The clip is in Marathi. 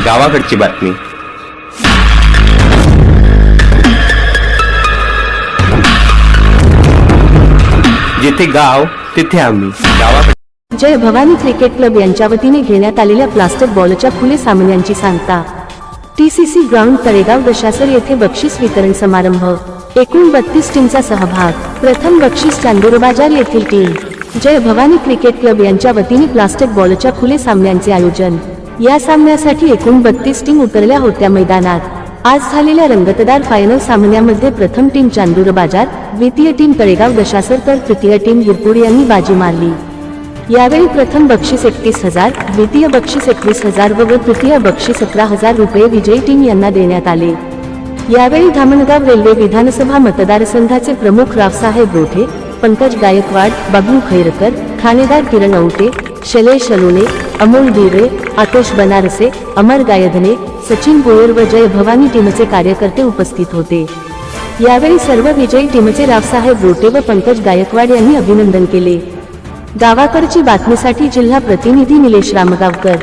गावाकडची बातमी। जिथे गाव तिथे आम्ही। गावाकडे जय भवानी क्रिकेट क्लब यांच्या वतीने घेण्यात आलेल्या प्लास्टिक बॉलच्या खुले सामन्यांची सांगता। TCC ग्राउंड तळेगाव दशासर येथे बक्षीस वितरण समारंभ। एकूण 32 टीमचा सहभाग। प्रथम बक्षीस चांदूरबाजार येथील टीम जय भवानी क्रिकेट क्लब यांच्या वतीने प्लास्टिक बॉलच्या खुले सामन्यांचे आयोजन। या सामन्यासाठी एकूण 32 टीम उतरल्या होत्या मैदानात। आज झालेल्या रंगतदार फायनल सामन्यामध्ये प्रथम टीम चांदूरबाजार, द्वितीय टीम तळेगाव दशासर तर तृतीय टीम हिरपूर यांनी बाजी मारली। यावेळी प्रथम बक्षीस 31,000, द्वितीय बक्षीस 21,000 व तृतीय बक्षीस 17,000 रुपये विजयी टीम यांना देण्यात आले। यावेळी धामणगाव रेल्वे विधानसभा मतदारसंघाचे प्रमुख रावसाहेब रोठे, पंकज गायकवाड, बबलू खैरकर, ठाणेदार किरण औटे, शैलेश अलोने, अमोल दिरे, आतोष बनारसे, अमर गायधने, सचिन गोयर व जय भवानी टीमचे कार्यकर्ते उपस्थित होते। यावेळी सर्व विजयी टीमचे रावसाहेब रोठे व पंकज गायकवाड यांनी अभिनंदन केले। गावाकडची बातमीसाठी जिल्हा प्रतिनिधी निलेश रामगावकर।